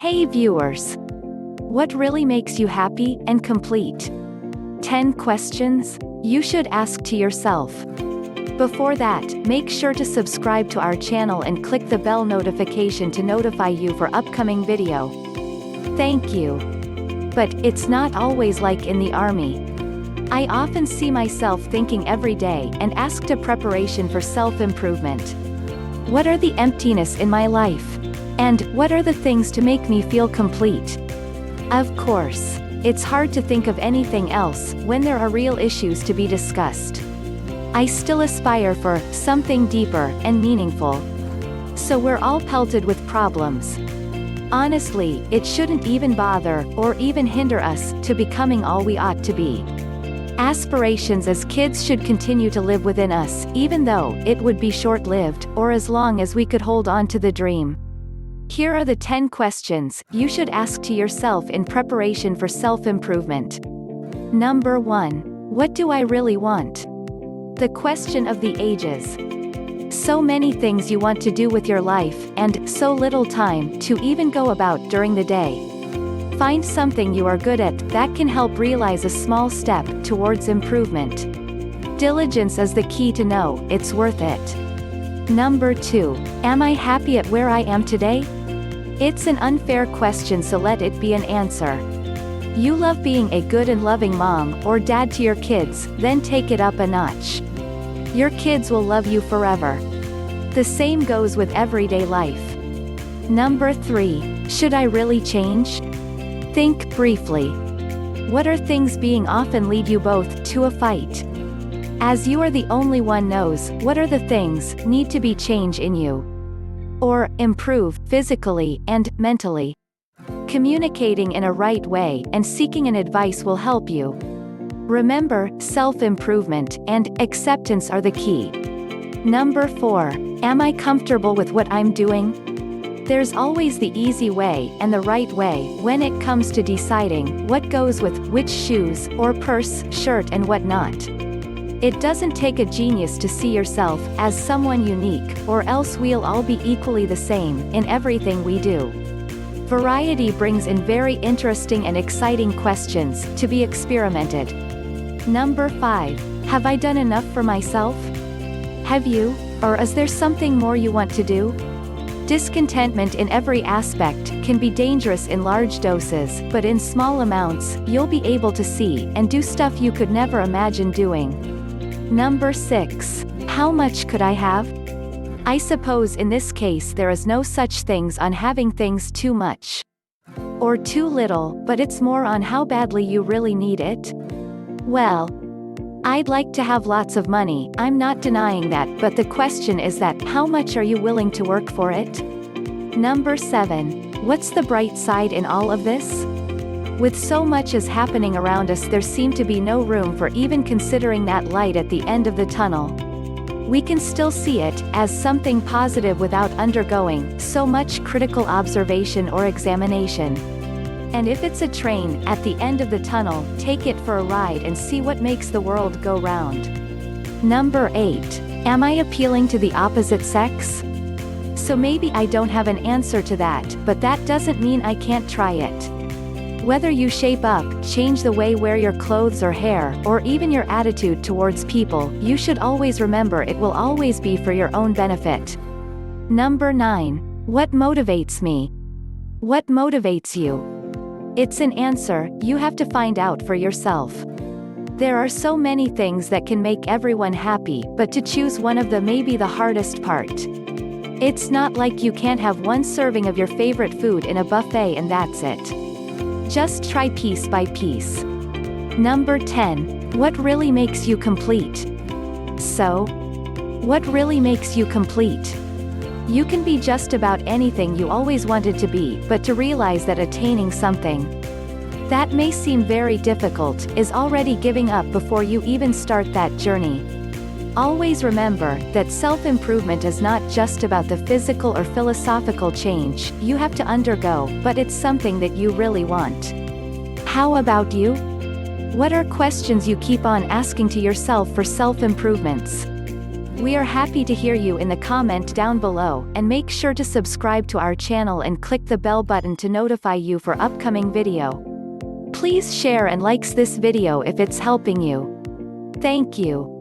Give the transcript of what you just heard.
Hey viewers! What really makes you happy and complete? 10 questions you should ask to yourself. Before that, make sure to subscribe to our channel and click the bell notification to notify you for upcoming video. Thank you. But it's not always like in the army. I often see myself thinking every day and asked a preparation for self-improvement. What are the emptiness in my life? And what are the things to make me feel complete? Of course, it's hard to think of anything else when there are real issues to be discussed. I still aspire for something deeper and meaningful. So we're all pelted with problems. Honestly, it shouldn't even bother or even hinder us to becoming all we ought to be. Aspirations as kids should continue to live within us, even though it would be short-lived, or as long as we could hold on to the dream. Here are the 10 questions you should ask to yourself in preparation for self-improvement. Number 1. What do I really want? The question of the ages. So many things you want to do with your life, and so little time to even go about during the day. Find something you are good at that can help realize a small step towards improvement. Diligence is the key to know it's worth it. Number 2. Am I happy at where I am today? It's an unfair question, so let it be an answer. You love being a good and loving mom or dad to your kids, then take it up a notch. Your kids will love you forever. The same goes with everyday life. Number 3. Should I really change? Think briefly. What are things being often lead you both to a fight? As you are the only one knows what are the things need to be changed in you. Or improve physically and mentally. Communicating in a right way and seeking an advice will help you. Remember, self-improvement and acceptance are the key. Number 4. Am I comfortable with what I'm doing? There's always the easy way and the right way when it comes to deciding what goes with which shoes or purse, shirt and what not. It doesn't take a genius to see yourself as someone unique, or else we'll all be equally the same in everything we do. Variety brings in very interesting and exciting questions to be experimented. Number 5. Have I done enough for myself? Have you? Or is there something more you want to do? Discontentment in every aspect can be dangerous in large doses, but in small amounts, you'll be able to see and do stuff you could never imagine doing. Number 6. How much could I have? I suppose in this case there is no such things on having things too much or too little, but it's more on how badly you really need it. Well, I'd like to have lots of money, I'm not denying that, but the question is that, how much are you willing to work for it? Number 7. What's the bright side in all of this? With so much as happening around us, there seemed to be no room for even considering that light at the end of the tunnel. We can still see it as something positive without undergoing so much critical observation or examination. And if it's a train at the end of the tunnel, take it for a ride and see what makes the world go round. Number 8. Am I appealing to the opposite sex? So maybe I don't have an answer to that, but that doesn't mean I can't try it. Whether you shape up, change the way you wear your clothes or hair, or even your attitude towards people, you should always remember it will always be for your own benefit. Number 9. What motivates me? What motivates you? It's an answer you have to find out for yourself. There are so many things that can make everyone happy, but to choose one of them may be the hardest part. It's not like you can't have one serving of your favorite food in a buffet and that's it. Just try piece by piece. Number 10. What really makes you complete? So, what really makes you complete? You can be just about anything you always wanted to be, but to realize that attaining something that may seem very difficult is already giving up before you even start that journey. Always remember that self-improvement is not just about the physical or philosophical change you have to undergo, but it's something that you really want. How about you? What are questions you keep on asking to yourself for self-improvements? We are happy to hear you in the comment down below, and make sure to subscribe to our channel and click the bell button to notify you for upcoming video. Please share and likes this video if it's helping you. Thank you.